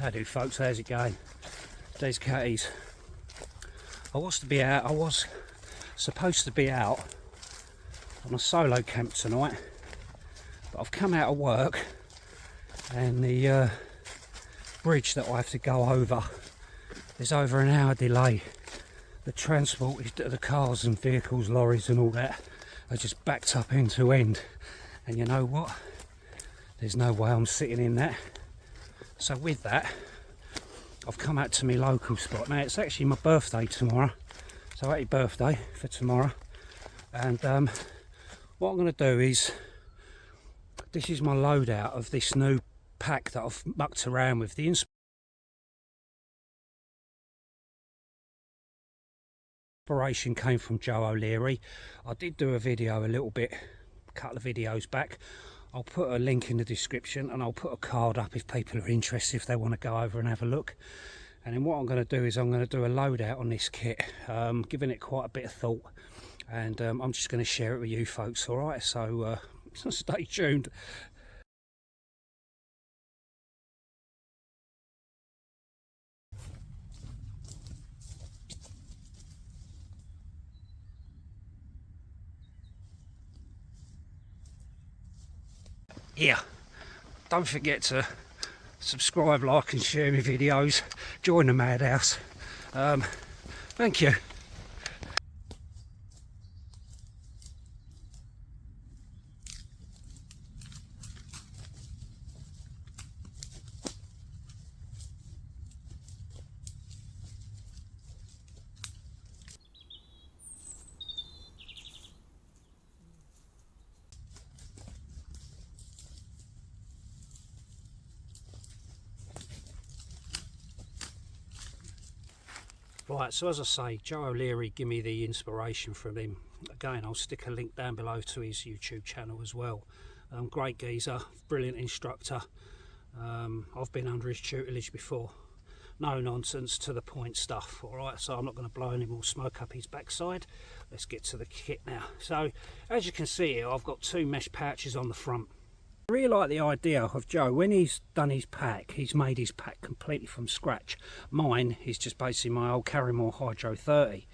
How do folks, how's it going? Today's Cattys. I was supposed to be out on a solo camp tonight, but I've come out of work and the bridge that I have to go over is over an hour delay. The transport is, the cars and vehicles, lorries and all that are just backed up end to end, and you know what, there's no way I'm sitting in that. So with that, I've come out to my local spot. Now it's actually my birthday tomorrow, so happy birthday for tomorrow. And what I'm going to do is, this is my loadout of this new pack that I've mucked around with. The inspiration came from Joe O'Leary. I did do a video a couple of videos back. I'll put a link in the description and I'll put a card up if people are interested, if they want to go over and have a look. And then what I'm going to do is I'm going to do a loadout on this kit, giving it quite a bit of thought, and I'm just going to share it with you folks. Alright, so stay tuned. Yeah, don't forget to subscribe, like and share my videos. Join the madhouse. Thank you. Right, so as I say, Joe O'Leary give me the inspiration from him. Again, I'll stick a link down below to his YouTube channel as well. Great geezer, brilliant instructor. I've been under his tutelage before. No nonsense, to the point stuff. Alright, so I'm not going to blow any more smoke up his backside. Let's get to the kit now. So, as you can see here, I've got two mesh pouches on the front. I really like the idea of Joe. When he's done his pack, he's made his pack completely from scratch. Mine is just basically my old Karrimor Hydro 30.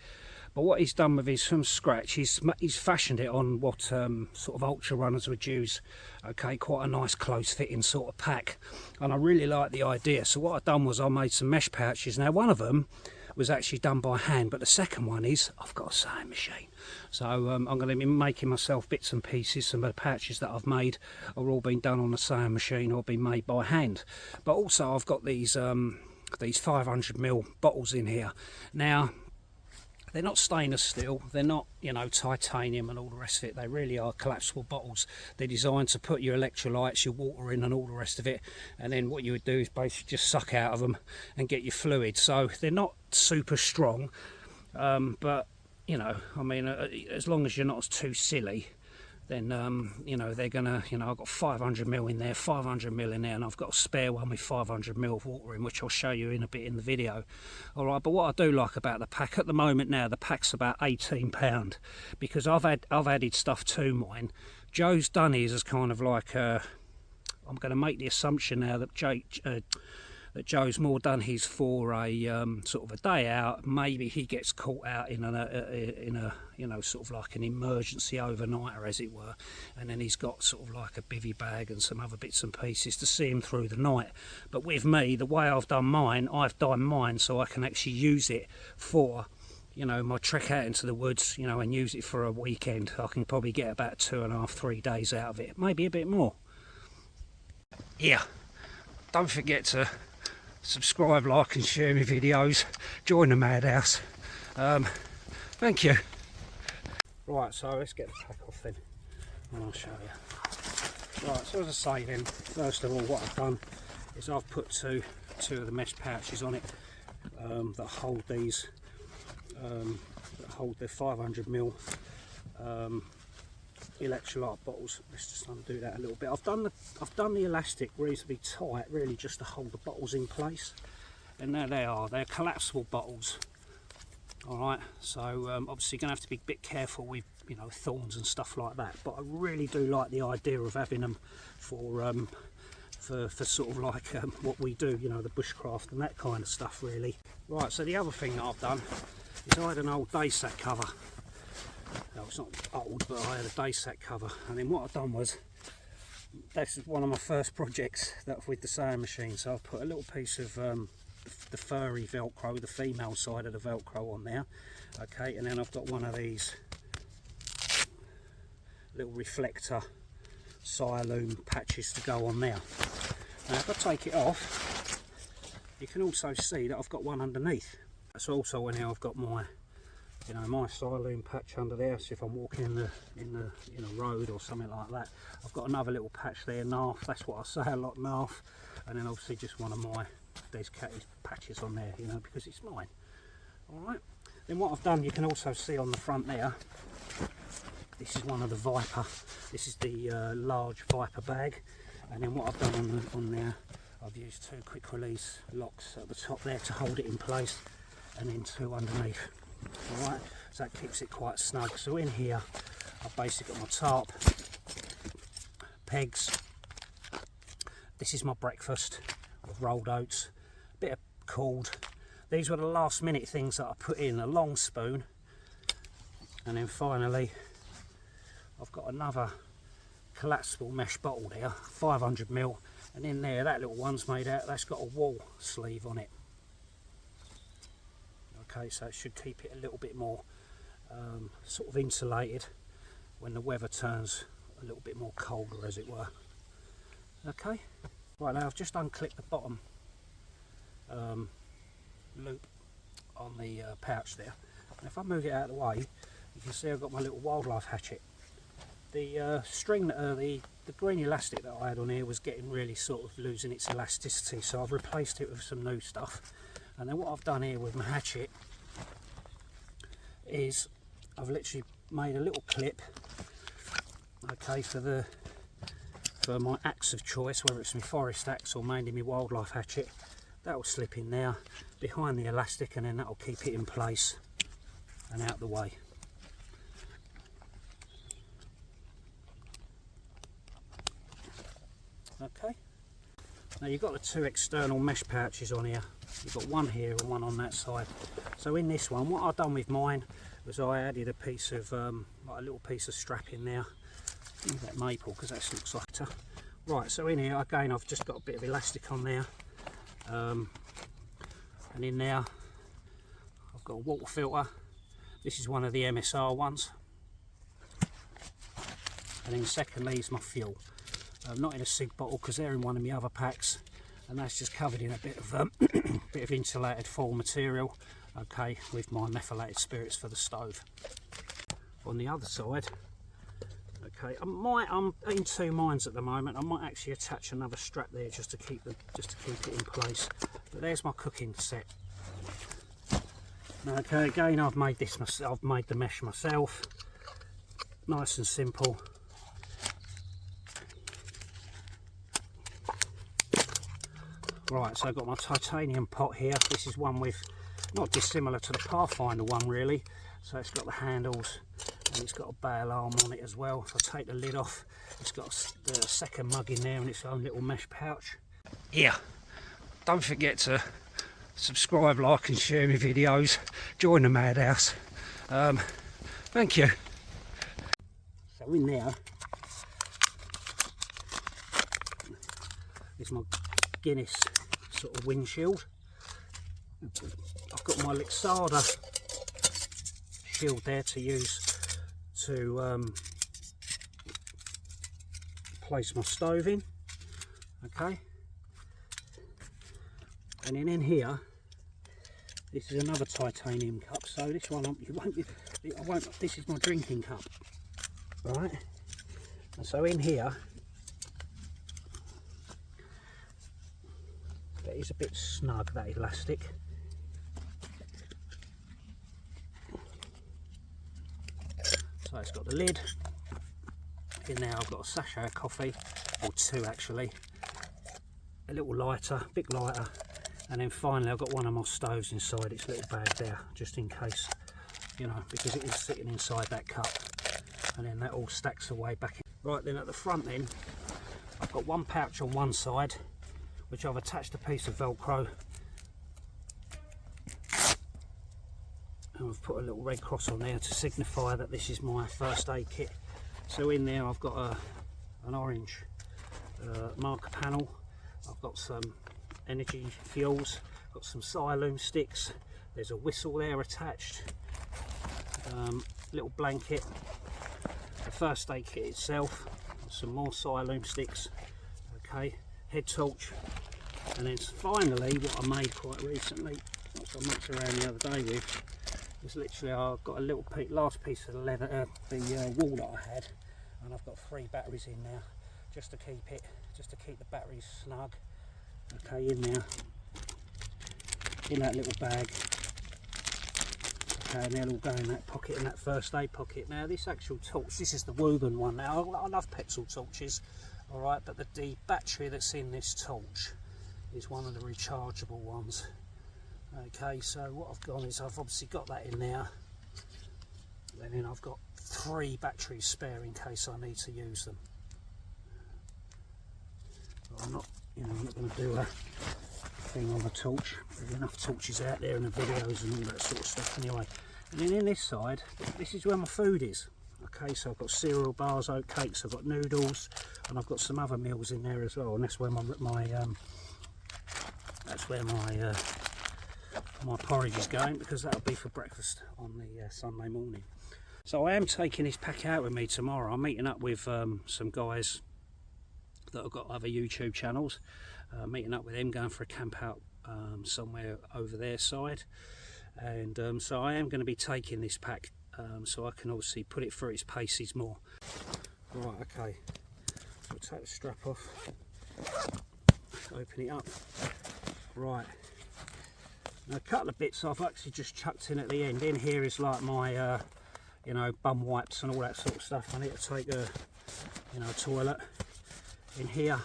But what he's done with his from scratch, he's fashioned it on what sort of ultra runners would use. Okay, quite a nice close fitting sort of pack. And I really like the idea. So what I've done was I made some mesh pouches. Now one of them was actually done by hand, but the second one is, I've got a sewing machine. So I'm going to be making myself bits and pieces. Some of the pouches that I've made are all been done on a sewing machine or been made by hand. But also I've got these 500ml bottles in here. Now, they're not stainless steel, they're not, you know, titanium and all the rest of it. They really are collapsible bottles. They're designed to put your electrolytes, your water in and all the rest of it, and then what you would do is basically just suck out of them and get your fluid. So they're not super strong, but you know, I mean, as long as you're not too silly, then you know, they're gonna, you know, I've got 500ml in there, 500ml in there, and I've got a spare one with 500ml of water in, which I'll show you in a bit in the video. Alright, but what I do like about the pack at the moment now, the pack's about £18, because I've added stuff to mine. Joe's done his as kind of like I'm going to make the assumption now that Joe's more done his for a sort of a day out. Maybe he gets caught out in a you know, sort of like an emergency overnighter, as it were, and then he's got sort of like a bivvy bag and some other bits and pieces to see him through the night. But with me, the way I've done mine so I can actually use it for, you know, my trek out into the woods, you know, and use it for a weekend. I can probably get about 2.5 to 3 days out of it, maybe a bit more. Yeah, don't forget to subscribe, like and share my videos. Join the madhouse. Thank you. Right, so let's get the pack off then and I'll show you. Right, so as I say then, first of all what I've done is I've put two of the mesh pouches on it that hold these, that hold the 500ml electrolyte bottles. Let's just undo that a little bit. I've done the elastic reasonably tight, really, just to hold the bottles in place. And there they are. They're collapsible bottles. All right. So obviously, you're gonna have to be a bit careful with, you know, thorns and stuff like that. But I really do like the idea of having them for for sort of like what we do, you know, the bushcraft and that kind of stuff really. Right, so the other thing that I've done is I had an old day sack cover. No, it's not old, but I had a day sack cover, and then what I've done was, this is one of my first projects that with the sewing machine, so I've put a little piece of the furry velcro, the female side of the velcro on there, okay, and then I've got one of these little reflector Siloom patches to go on there. Now if I take it off, you can also see that I've got one underneath. That's also now I've got my, you know, my Siloom patch under there, so if I'm walking in a road or something like that, I've got another little patch there, Narf, that's what I say a lot, Narf, and then obviously just one of my, there's Cattys patches on there, you know, because it's mine. Alright, then what I've done, you can also see on the front there, this is one of the Viper, this is the large Viper bag, and then what I've done on there, I've used 2 quick release locks at the top there to hold it in place, and then 2 underneath. Alright, so that keeps it quite snug. So in here I've basically got my tarp, pegs, this is my breakfast with rolled oats, a bit of cord. These were the last minute things that I put in, a long spoon, and then finally I've got another collapsible mesh bottle there, 500ml, and in there, that little one's made out, that's got a wall sleeve on it. Okay, so it should keep it a little bit more sort of insulated when the weather turns a little bit more colder, as it were. Okay, right, now I've just unclipped the bottom loop on the pouch there, and if I move it out of the way, you can see I've got my little wildlife hatchet. The string, the green elastic that I had on here was getting really sort of losing its elasticity, so I've replaced it with some new stuff. And then what I've done here with my hatchet is I've literally made a little clip, okay, for my axe of choice, whether it's my forest axe or mainly my wildlife hatchet. That will slip in there behind the elastic, and then that will keep it in place and out the way. Okay, now you've got the 2 external mesh pouches on here. You've got one here and one on that side. So in this one, what I've done with mine was I added a piece of like a little piece of strap in there. Use that maple because that looks like it. Right, so in here again I've just got a bit of elastic on there, and in there I've got a water filter. This is one of the MSR ones, and then secondly is my fuel. Not in a cig bottle because they're in one of my other packs, and that's just covered in a bit of bit of insulated foil material, okay, with my methylated spirits for the stove. On the other side, okay, I'm in 2 minds at the moment. I might actually attach another strap there just to keep it in place. But there's my cooking set. Okay, again I've made this myself. I've made the mesh myself. Nice and simple. Right, so I've got my titanium pot here. This is one with, not dissimilar to the Pathfinder one really. So it's got the handles and it's got a bail arm on it as well. If I take the lid off, it's got a second mug in there and its own little mesh pouch. Yeah, don't forget to subscribe, like and share my videos. Join the madhouse. Thank you. So in there is my Guinness sort of windshield. I've got my Lixada shield there to use to place my stove in. Okay, and then in here, this is another titanium cup. So this one this is my drinking cup, right? And so in here, that is a bit snug, that elastic. So it's got the lid. In there I've got a sachet of coffee, or 2 actually, a little lighter, big lighter, and then finally I've got one of my stoves inside its little bag there, just in case, you know, because it is sitting inside that cup, and then that all stacks away back in. Right, then at the front then, I've got one pouch on one side, which I've attached a piece of Velcro, and I've put a little red cross on there to signify that this is my first aid kit. So in there I've got an orange marker panel, I've got some energy fuels, got some Siloam sticks, there's a whistle there attached, little blanket, the first aid kit itself, some more Siloam sticks, okay, head torch, and then finally what I made quite recently, which I mucked around the other day with, is literally I've got a little last piece of leather, the wool that I had, and I've got 3 batteries in there, just to keep the batteries snug, okay, in there, in that little bag. Okay, and they'll all go in that pocket, in that first aid pocket. Now this actual torch, this is the Wogan one. Now I love petrol torches, alright, but the battery that's in this torch is one of the rechargeable ones. Okay, so what I've done is I've obviously got that in there, and then I've got 3 batteries spare in case I need to use them. But I'm not going to do a thing on the torch. There's enough torches out there in the videos and all that sort of stuff anyway. And then in this side, this is where my food is. Okay, so I've got cereal bars, oat cakes, I've got noodles, and I've got some other meals in there as well. And that's where my porridge is going, because that'll be for breakfast on the Sunday morning. So I am taking this pack out with me tomorrow. I'm meeting up with some guys that have got other YouTube channels, meeting up with them, going for a camp out somewhere over their side, and so I am going to be taking this pack so I can obviously put it through its paces more. Right, okay, so I'll take the strap off, open it up. Right, now a couple of bits I've actually just chucked in at the end. In here is like my you know, bum wipes and all that sort of stuff. I need to take a toilet in here.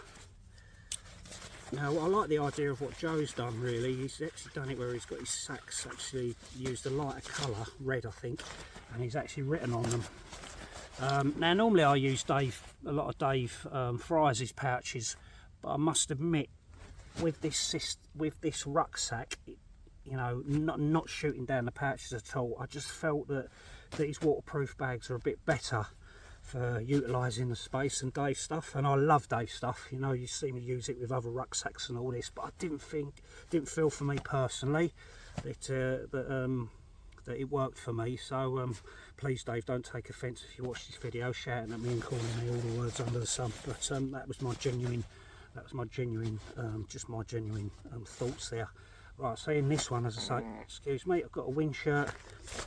Now I like the idea of what Joe's done really. He's actually done it where he's got his sacks actually used a lighter colour, red I think, and he's actually written on them. Now normally I use a lot of Dave Fry's pouches, but I must admit with this rucksack, you know, not shooting down the pouches at all, I just felt that these waterproof bags are a bit better for utilising the space than Dave's stuff. And I love Dave's stuff, you know, you see me use it with other rucksacks and all this, but I didn't feel for me personally that it worked for me. So please Dave, don't take offence if you watch this video shouting at me and calling me all the words under the sun, but that was my genuine thoughts there. Right, so in this one, as I say, excuse me, I've got a wind shirt,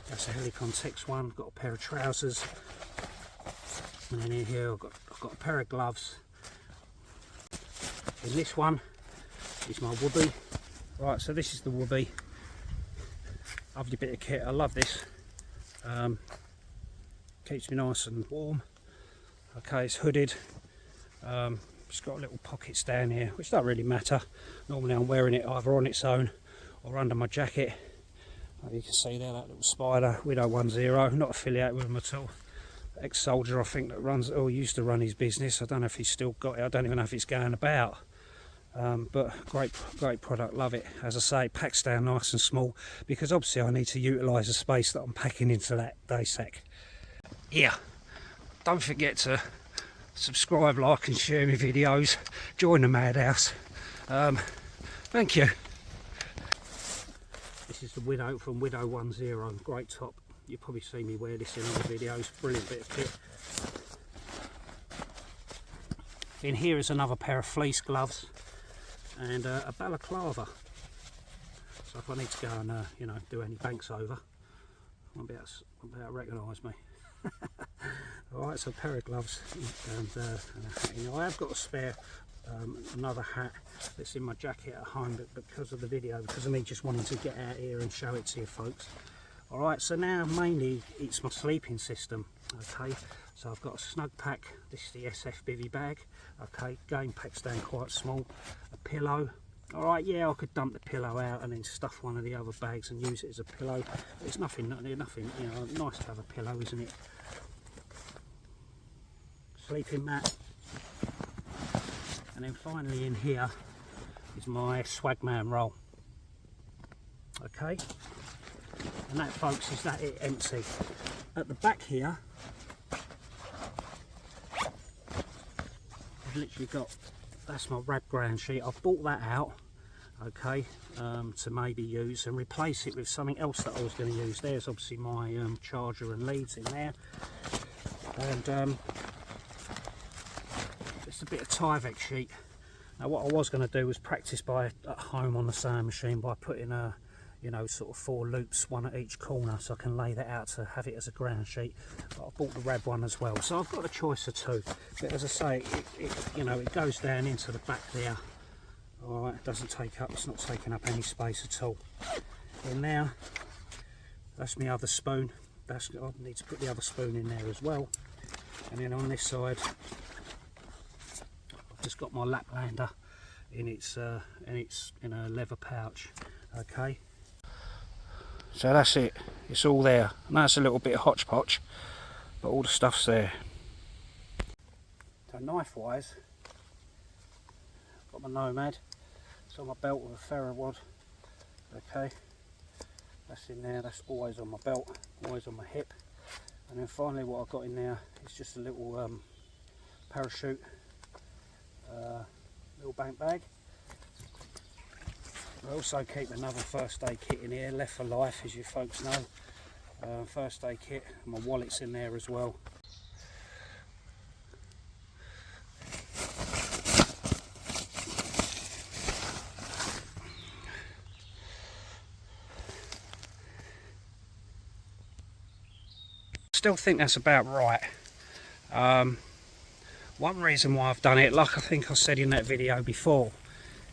that's a Helicon Tex one, I've got a pair of trousers, and then in here I've got a pair of gloves. In this one is my whoopee. Right, so this is the whoopee. Lovely bit of kit, I love this. Keeps me nice and warm. Okay, it's hooded. It's got little pockets down here, which don't really matter. Normally I'm wearing it either on its own or under my jacket. You can see there that little spider, Widow 10, not affiliated with him at all. Ex-soldier I think that runs, or used to run his business. I don't know if he's still got it, I don't even know if it's going about. But great product, love it. As I say, it packs down nice and small, because obviously I need to utilise the space that I'm packing into that day sack. Yeah, don't forget to subscribe, like and share my videos. Join the madhouse. Thank you. This is the Widow from Widow 10, great top. You'll probably see me wear this in other videos. Brilliant bit of kit. In here is another pair of fleece gloves and a balaclava. So if I need to go and you know, do any banks over, I won't be able to recognise me. Alright, so a pair of gloves and a hat. You know, I have got a spare another hat that's in my jacket at home, but because of the video, because of me just wanting to get out here and show it to you folks. Alright, so now mainly it's my sleeping system. Okay, so I've got a snug pack. This is the SF bivvy bag. Okay, game pack's down quite small. A pillow. Alright, yeah, I could dump the pillow out and then stuff one of the other bags and use it as a pillow. It's nothing, you know, nice to have a pillow, isn't it? Sleeping mat. And then finally in here is my Swagman roll. Okay, and that, folks, is that it empty. At the back here, I've literally got, that's my rab ground sheet. I've bought that out, okay, to maybe use and replace it with something else that I was going to use. There's obviously my charger and leads in there, and just a bit of Tyvek sheet. Now what I was going to do was practice at home on the sewing machine by putting a, you know, sort of 4 loops, one at each corner, so I can lay that out to have it as a ground sheet. But I bought the rab one as well, so I've got a choice of 2. But as I say, you know, it goes down into the back there. All right, it doesn't take up, it's not taking up any space at all. In there, that's my other spoon. I need to put the other spoon in there as well. And then on this side, I've just got my Laplander in its in a leather pouch. Okay. So that's it, it's all there. And that's a little bit of hodgepodge, but all the stuff's there. So knife wise, I've got my Nomad, it's on my belt with a ferro rod. Okay, that's in there, that's always on my belt, always on my hip. And then finally what I've got in there is just a little parachute, little bank bag. I also keep another first aid kit in here, left for life, as you folks know. First aid kit, my wallet's in there as well. Still think that's about right. One reason why I've done it, like I think I said in that video before,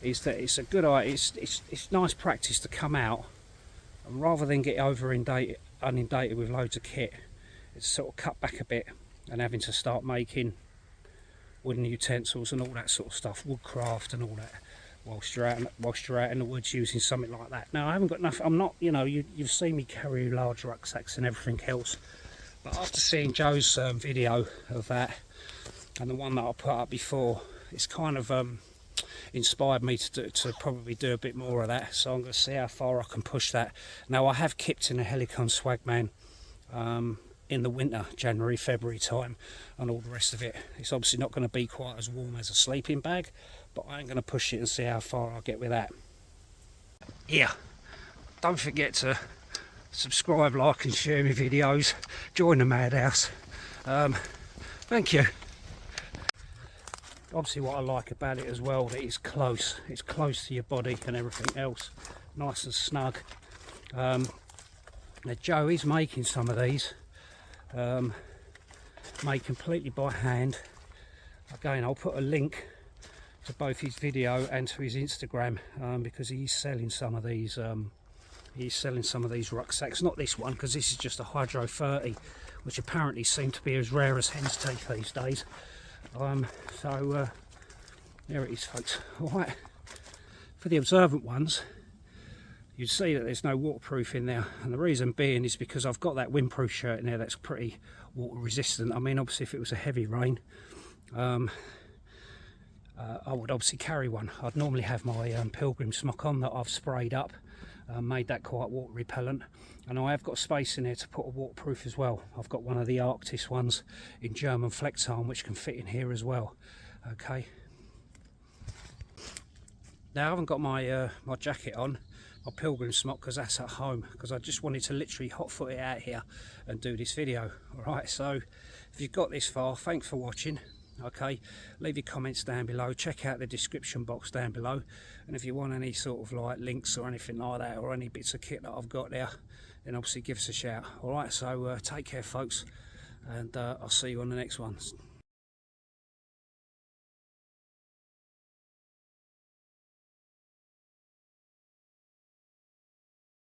is that it's a good idea. It's nice practice to come out, and rather than get inundated with loads of kit, it's sort of cut back a bit and having to start making wooden utensils and all that sort of stuff, woodcraft and all that, whilst you're out in the woods using something like that. Now I haven't got enough. I'm not, you know, you've seen me carry large rucksacks and everything else, but after seeing Joe's video of that and the one that I put up before, it's kind of inspired me to probably do a bit more of that. So I'm going to see how far I can push that. Now I have kipped in a Helicon Swagman in the winter, January, February time, and all the rest of it. It's obviously not going to be quite as warm as a sleeping bag, but I'm going to push it and see how far I'll get with that. Yeah, don't forget to subscribe, like and share my videos. Join the madhouse. Thank you. Obviously what I like about it as well, that it's close to your body and everything else, nice and snug. Now Joe is making some of these, made completely by hand. Again, I'll put a link to both his video and to his Instagram, because he's selling some of these rucksacks. Not this one, because this is just a Hydro 30, which apparently seem to be as rare as hen's teeth these days. So there it is, folks. Alright, for the observant ones, you'd see that there's no waterproof in there, and the reason being is because I've got that windproof shirt in there that's pretty water resistant. I mean, obviously if it was a heavy rain, I would obviously carry one. I'd normally have my pilgrim smock on that I've sprayed up, made that quite water repellent, and I have got space in there to put a waterproof as well. I've got one of the Arctis ones in German Flexarm which can fit in here as well. Okay, now I haven't got my my jacket on, my pilgrim smock, because that's at home, because I just wanted to literally hot foot it out here and do this video. Alright, so if you've got this far, thanks for watching. Okay, leave your comments down below, check out the description box down below, and if you want any sort of like links or anything like that, or any bits of kit that I've got there, then obviously give us a shout. Alright, so take care folks, and I'll see you on the next one.